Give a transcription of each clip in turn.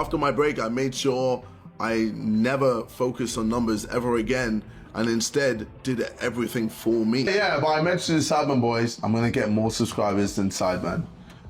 After my break, I made sure I never focused on numbers ever again, and instead did everything for me. Yeah, but I mentioned the Sidemen boys, I'm gonna get more subscribers than Sidemen,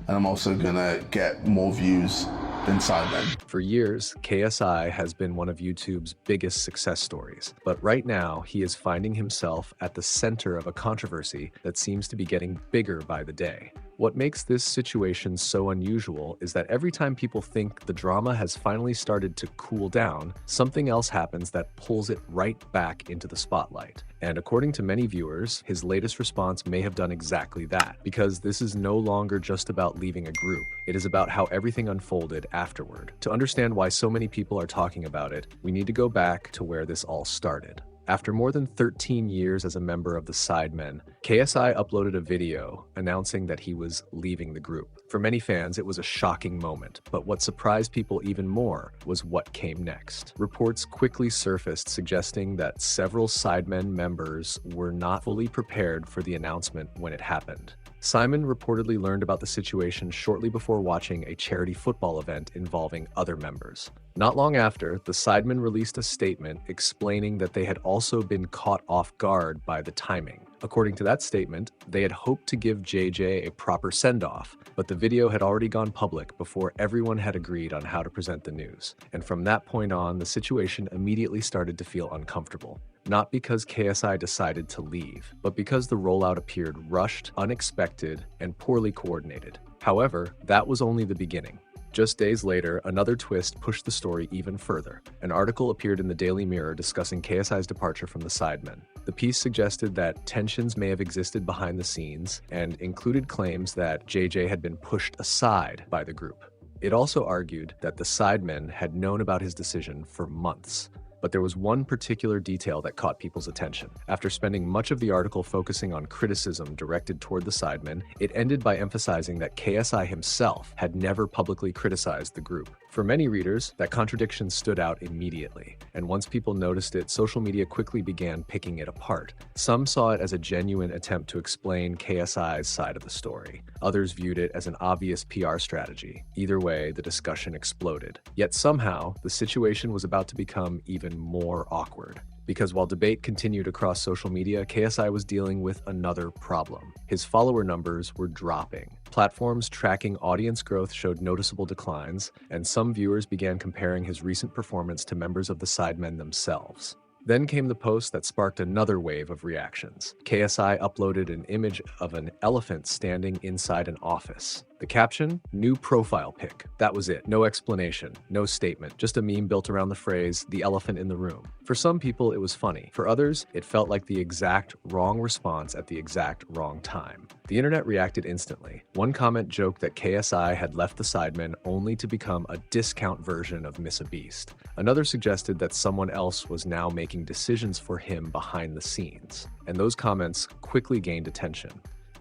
and I'm also gonna get more views than Sidemen. For years, KSI has been one of YouTube's biggest success stories, but right now he is finding himself at the center of a controversy that seems to be getting bigger by the day. What makes this situation so unusual is that every time people think the drama has finally started to cool down, something else happens that pulls it right back into the spotlight. And according to many viewers, his latest response may have done exactly that, because this is no longer just about leaving a group. It is about how everything unfolded afterward. To understand why so many people are talking about it, we need to go back to where this all started. After more than 13 years as a member of the Sidemen, KSI uploaded a video announcing that he was leaving the group. For many fans, it was a shocking moment, but what surprised people even more was what came next. Reports quickly surfaced suggesting that several Sidemen members were not fully prepared for the announcement when it happened. Simon reportedly learned about the situation shortly before watching a charity football event involving other members. Not long after, the Sidemen released a statement explaining that they had also been caught off guard by the timing. According to that statement, they had hoped to give JJ a proper send-off, but the video had already gone public before everyone had agreed on how to present the news. And from that point on, the situation immediately started to feel uncomfortable. Not because KSI decided to leave, but because the rollout appeared rushed, unexpected, and poorly coordinated. However, that was only the beginning. Just days later, another twist pushed the story even further. An article appeared in the Daily Mirror discussing KSI's departure from the Sidemen. The piece suggested that tensions may have existed behind the scenes and included claims that JJ had been pushed aside by the group. It also argued that the Sidemen had known about his decision for months. But there was one particular detail that caught people's attention. After spending much of the article focusing on criticism directed toward the Sidemen, it ended by emphasizing that KSI himself had never publicly criticized the group. For many readers, that contradiction stood out immediately, and once people noticed it, social media quickly began picking it apart. Some saw it as a genuine attempt to explain KSI's side of the story. Others viewed it as an obvious PR strategy. Either way, the discussion exploded. Yet somehow, the situation was about to become even more awkward. Because while debate continued across social media, KSI was dealing with another problem. His follower numbers were dropping. Platforms tracking audience growth showed noticeable declines, and some viewers began comparing his recent performance to members of the Sidemen themselves. Then came the post that sparked another wave of reactions. KSI uploaded an image of an elephant standing inside an office. The caption, "New profile pic." That was it. No explanation, no statement, just a meme built around the phrase, "the elephant in the room." For some people, it was funny. For others, it felt like the exact wrong response at the exact wrong time. The internet reacted instantly. One comment joked that KSI had left the Sidemen only to become a discount version of Miss Beast. Another suggested that someone else was now making decisions for him behind the scenes. And those comments quickly gained attention.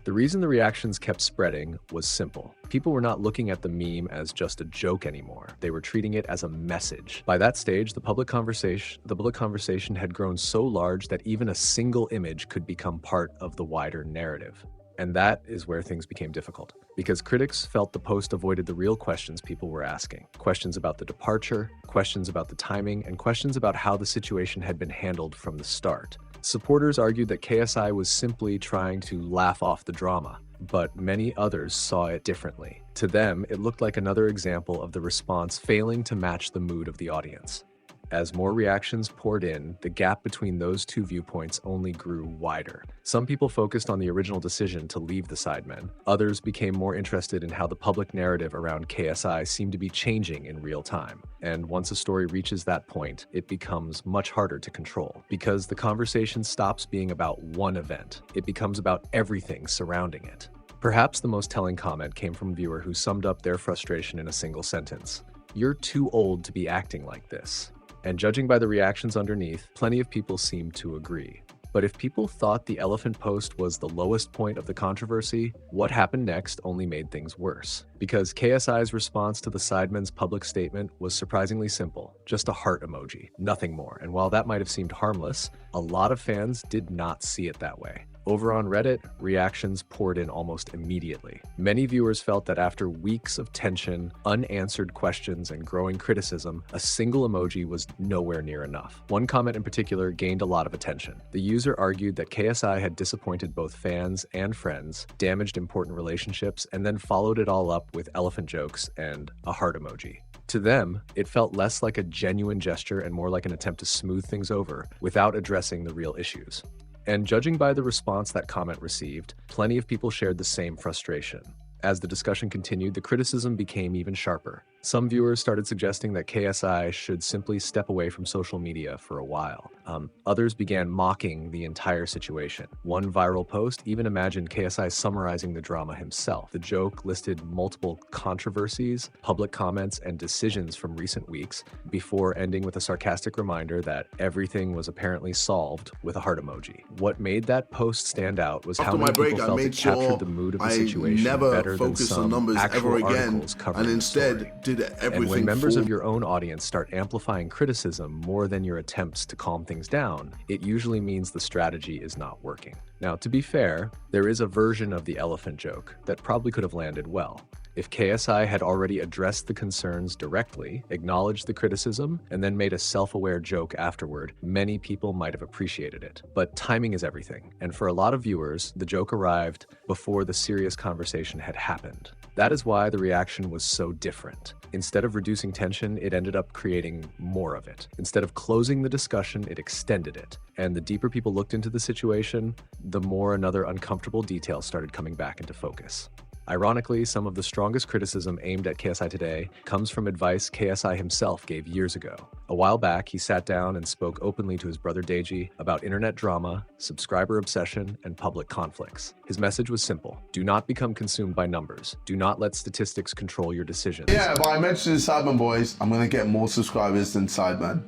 The reason the reactions kept spreading was simple. People were not looking at the meme as just a joke anymore. They were treating it as a message. By that stage, the public conversation had grown so large that even a single image could become part of the wider narrative. And that is where things became difficult, because critics felt the post avoided the real questions people were asking. Questions about the departure, questions about the timing, and questions about how the situation had been handled from the start. Supporters argued that KSI was simply trying to laugh off the drama, but many others saw it differently. To them, it looked like another example of the response failing to match the mood of the audience. As more reactions poured in, the gap between those two viewpoints only grew wider. Some people focused on the original decision to leave the Sidemen. Others became more interested in how the public narrative around KSI seemed to be changing in real time. And once a story reaches that point, it becomes much harder to control, because the conversation stops being about one event. It becomes about everything surrounding it. Perhaps the most telling comment came from a viewer who summed up their frustration in a single sentence. "You're too old to be acting like this." And judging by the reactions underneath, plenty of people seemed to agree. But if people thought the elephant post was the lowest point of the controversy, what happened next only made things worse. Because KSI's response to the Sidemen's public statement was surprisingly simple, just a heart emoji, nothing more. And while that might have seemed harmless, a lot of fans did not see it that way. Over on Reddit, reactions poured in almost immediately. Many viewers felt that after weeks of tension, unanswered questions, and growing criticism, a single emoji was nowhere near enough. One comment in particular gained a lot of attention. The user argued that KSI had disappointed both fans and friends, damaged important relationships, and then followed it all up with elephant jokes and a heart emoji. To them, it felt less like a genuine gesture and more like an attempt to smooth things over without addressing the real issues. And judging by the response that comment received, plenty of people shared the same frustration. As the discussion continued, the criticism became even sharper. Some viewers started suggesting that KSI should simply step away from social media for a while. Others began mocking the entire situation. One viral post even imagined KSI summarizing the drama himself. The joke listed multiple controversies, public comments, and decisions from recent weeks before ending with a sarcastic reminder that everything was apparently solved with a heart emoji. What made that post stand out was how many people felt it captured the mood of the situation better than some actual articles covering the story. And when members of your own audience start amplifying criticism more than your attempts to calm things down, it usually means the strategy is not working. Now, to be fair, there is a version of the elephant joke that probably could have landed well. If KSI had already addressed the concerns directly, acknowledged the criticism, and then made a self-aware joke afterward, many people might have appreciated it. But timing is everything, and for a lot of viewers, the joke arrived before the serious conversation had happened. That is why the reaction was so different. Instead of reducing tension, it ended up creating more of it. Instead of closing the discussion, it extended it. And the deeper people looked into the situation, the more another uncomfortable detail started coming back into focus. Ironically, some of the strongest criticism aimed at KSI today comes from advice KSI himself gave years ago. A while back, he sat down and spoke openly to his brother Deji about internet drama, subscriber obsession, and public conflicts. His message was simple: do not become consumed by numbers. Do not let statistics control your decisions. Yeah, but I mentioned the Sidemen boys. I'm going to get more subscribers than Sidemen.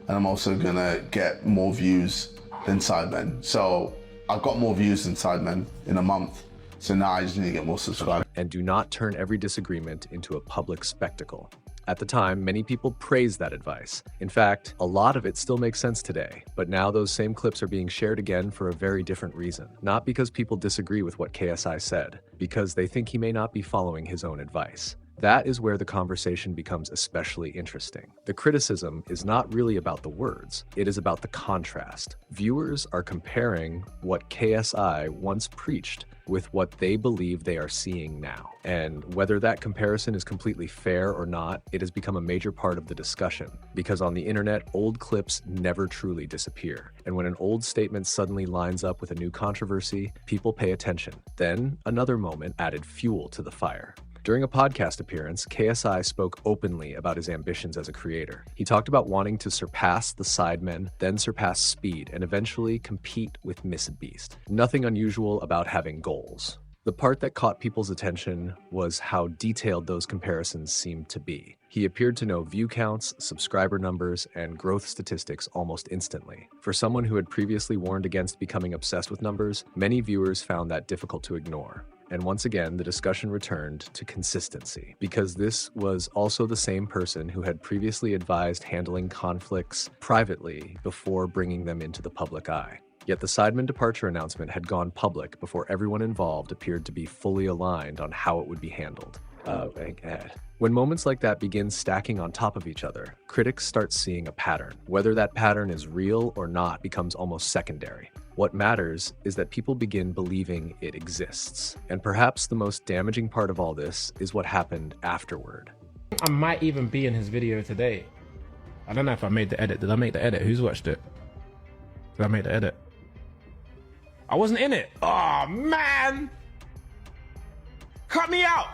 And I'm also going to get more views than Sidemen. So I've got more views than Sidemen in a month. So now I just need to get more subscribers. And do not turn every disagreement into a public spectacle. At the time, many people praised that advice. In fact, a lot of it still makes sense today, but now those same clips are being shared again for a very different reason. Not because people disagree with what KSI said, because they think he may not be following his own advice. That is where the conversation becomes especially interesting. The criticism is not really about the words, it is about the contrast. Viewers are comparing what KSI once preached with what they believe they are seeing now. And whether that comparison is completely fair or not, it has become a major part of the discussion. Because on the internet, old clips never truly disappear. And when an old statement suddenly lines up with a new controversy, people pay attention. Then another moment added fuel to the fire. During a podcast appearance, KSI spoke openly about his ambitions as a creator. He talked about wanting to surpass the Sidemen, then surpass Speed, and eventually compete with MrBeast. Nothing unusual about having goals. The part that caught people's attention was how detailed those comparisons seemed to be. He appeared to know view counts, subscriber numbers, and growth statistics almost instantly. For someone who had previously warned against becoming obsessed with numbers, many viewers found that difficult to ignore. And once again, the discussion returned to consistency, because this was also the same person who had previously advised handling conflicts privately before bringing them into the public eye. Yet the Sidemen departure announcement had gone public before everyone involved appeared to be fully aligned on how it would be handled. When moments like that begin stacking on top of each other, critics start seeing a pattern. Whether that pattern is real or not becomes almost secondary. What matters is that people begin believing it exists. And perhaps the most damaging part of all this is what happened afterward. I might even be in his video today. I don't know if I made the edit. Did I make the edit? Who's watched it? Did I make the edit? I wasn't in it. Oh, man! Cut me out!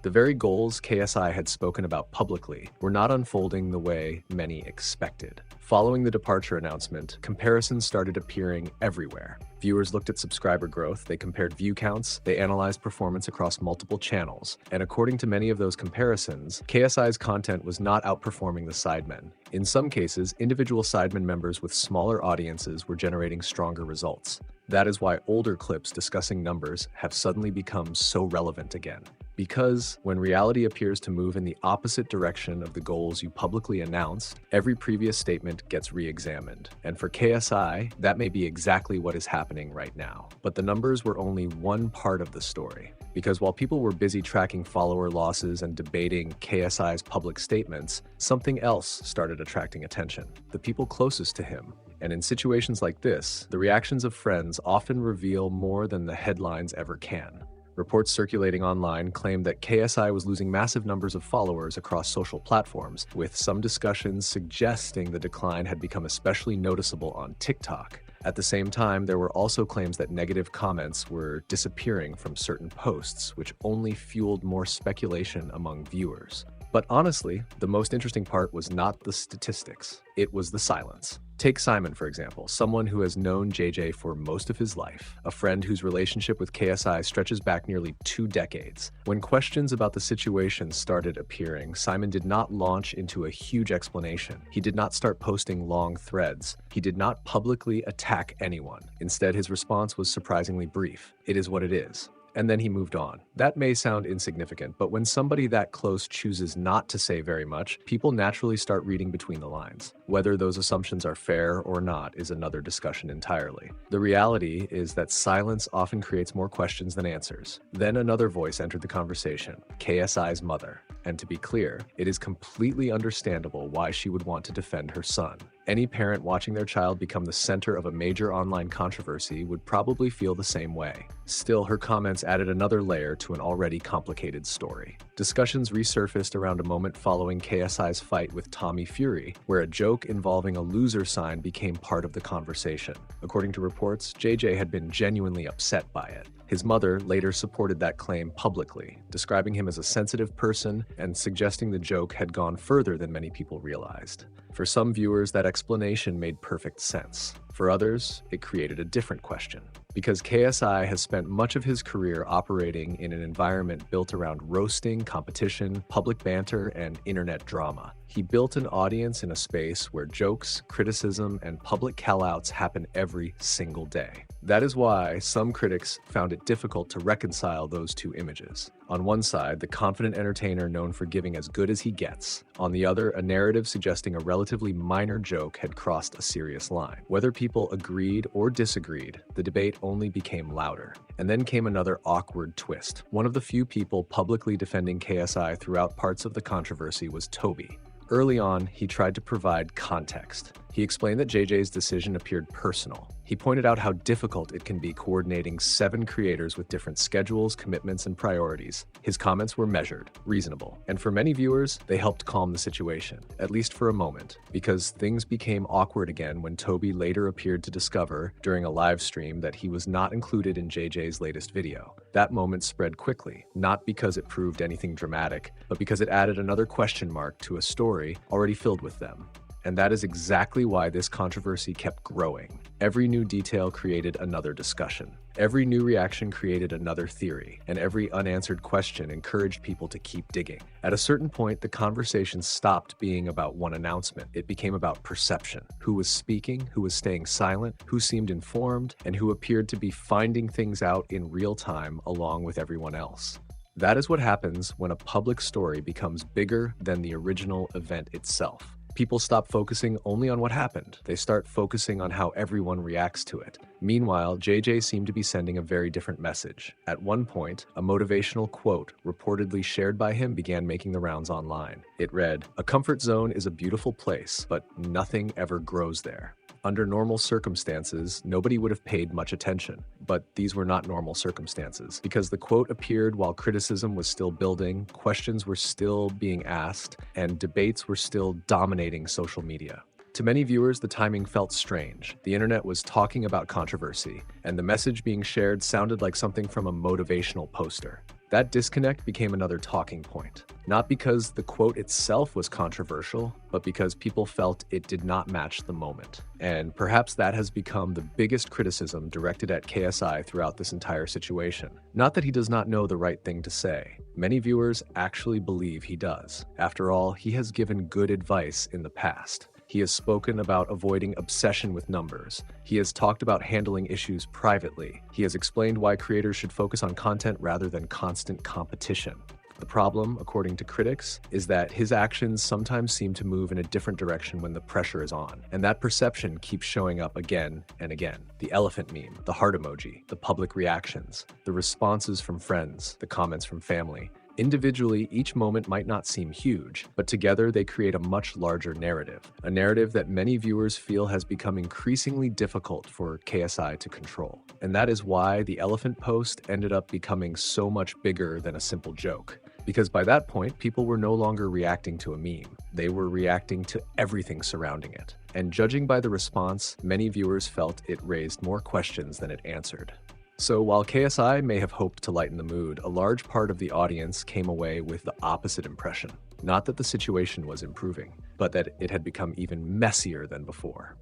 The very goals KSI had spoken about publicly were not unfolding the way many expected. Following the departure announcement, comparisons started appearing everywhere. Viewers looked at subscriber growth, they compared view counts, they analyzed performance across multiple channels, and according to many of those comparisons, KSI's content was not outperforming the Sidemen. In some cases, individual Sidemen members with smaller audiences were generating stronger results. That is why older clips discussing numbers have suddenly become so relevant again. Because when reality appears to move in the opposite direction of the goals you publicly announced, every previous statement gets re-examined. And for KSI, that may be exactly what is happening right now. But the numbers were only one part of the story. Because while people were busy tracking follower losses and debating KSI's public statements, something else started attracting attention: the people closest to him. And in situations like this, the reactions of friends often reveal more than the headlines ever can. Reports circulating online claim that KSI was losing massive numbers of followers across social platforms, with some discussions suggesting the decline had become especially noticeable on TikTok. At the same time, there were also claims that negative comments were disappearing from certain posts, which only fueled more speculation among viewers. But honestly, the most interesting part was not the statistics, it was the silence. Take Simon, for example, someone who has known JJ for most of his life, a friend whose relationship with KSI stretches back nearly 2 decades. When questions about the situation started appearing, Simon did not launch into a huge explanation. He did not start posting long threads. He did not publicly attack anyone. Instead, his response was surprisingly brief. It is what it is. And then he moved on. That may sound insignificant, but when somebody that close chooses not to say very much, people naturally start reading between the lines. Whether those assumptions are fair or not is another discussion entirely. The reality is that silence often creates more questions than answers. Then another voice entered the conversation: KSI's mother. And to be clear, it is completely understandable why she would want to defend her son. Any parent watching their child become the center of a major online controversy would probably feel the same way. Still, her comments added another layer to an already complicated story. Discussions resurfaced around a moment following KSI's fight with Tommy Fury, where a joke involving a loser sign became part of the conversation. According to reports, JJ had been genuinely upset by it. His mother later supported that claim publicly, describing him as a sensitive person and suggesting the joke had gone further than many people realized. For some viewers, that explanation made perfect sense. For others, it created a different question. Because KSI has spent much of his career operating in an environment built around roasting, competition, public banter, and internet drama. He built an audience in a space where jokes, criticism, and public callouts happen every single day. That is why some critics found it difficult to reconcile those two images. On one side, the confident entertainer known for giving as good as he gets. On the other, a narrative suggesting a relatively minor joke had crossed a serious line. Whether people agreed or disagreed, the debate only became louder. And then came another awkward twist. One of the few people publicly defending KSI throughout parts of the controversy was Toby. Early on, he tried to provide context. He explained that JJ's decision appeared personal. He pointed out how difficult it can be coordinating 7 creators with different schedules, commitments, and priorities. His comments were measured, reasonable, and for many viewers, they helped calm the situation, at least for a moment, because things became awkward again when Toby later appeared to discover, during a live stream, that he was not included in JJ's latest video. That moment spread quickly, not because it proved anything dramatic, but because it added another question mark to a story already filled with them. And that is exactly why this controversy kept growing. Every new detail created another discussion. Every new reaction created another theory, and every unanswered question encouraged people to keep digging. At a certain point, the conversation stopped being about one announcement. It became about perception. Who was speaking, who was staying silent, who seemed informed, and who appeared to be finding things out in real time along with everyone else. That is what happens when a public story becomes bigger than the original event itself. People stop focusing only on what happened. They start focusing on how everyone reacts to it. Meanwhile, JJ seemed to be sending a very different message. At one point, a motivational quote reportedly shared by him began making the rounds online. It read, "A comfort zone is a beautiful place, but nothing ever grows there." Under normal circumstances, nobody would have paid much attention. But these were not normal circumstances, because the quote appeared while criticism was still building, questions were still being asked, and debates were still dominating social media. To many viewers, the timing felt strange. The internet was talking about controversy, and the message being shared sounded like something from a motivational poster. That disconnect became another talking point, not because the quote itself was controversial, but because people felt it did not match the moment. And perhaps that has become the biggest criticism directed at KSI throughout this entire situation. Not that he does not know the right thing to say. Many viewers actually believe he does. After all, he has given good advice in the past. He has spoken about avoiding obsession with numbers. He has talked about handling issues privately. He has explained why creators should focus on content rather than constant competition. The problem, according to critics, is that his actions sometimes seem to move in a different direction when the pressure is on, and that perception keeps showing up again and again. The elephant meme, the heart emoji, the public reactions, the responses from friends, the comments from family. Individually, each moment might not seem huge, but together they create a much larger narrative, a narrative that many viewers feel has become increasingly difficult for KSI to control. And that is why the elephant post ended up becoming so much bigger than a simple joke. Because by that point, people were no longer reacting to a meme. They were reacting to everything surrounding it. And judging by the response, many viewers felt it raised more questions than it answered. So while KSI may have hoped to lighten the mood, a large part of the audience came away with the opposite impression. Not that the situation was improving, but that it had become even messier than before.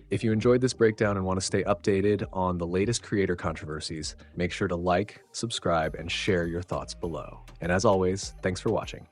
If you enjoyed this breakdown and want to stay updated on the latest creator controversies, make sure to like, subscribe, and share your thoughts below. And as always, thanks for watching.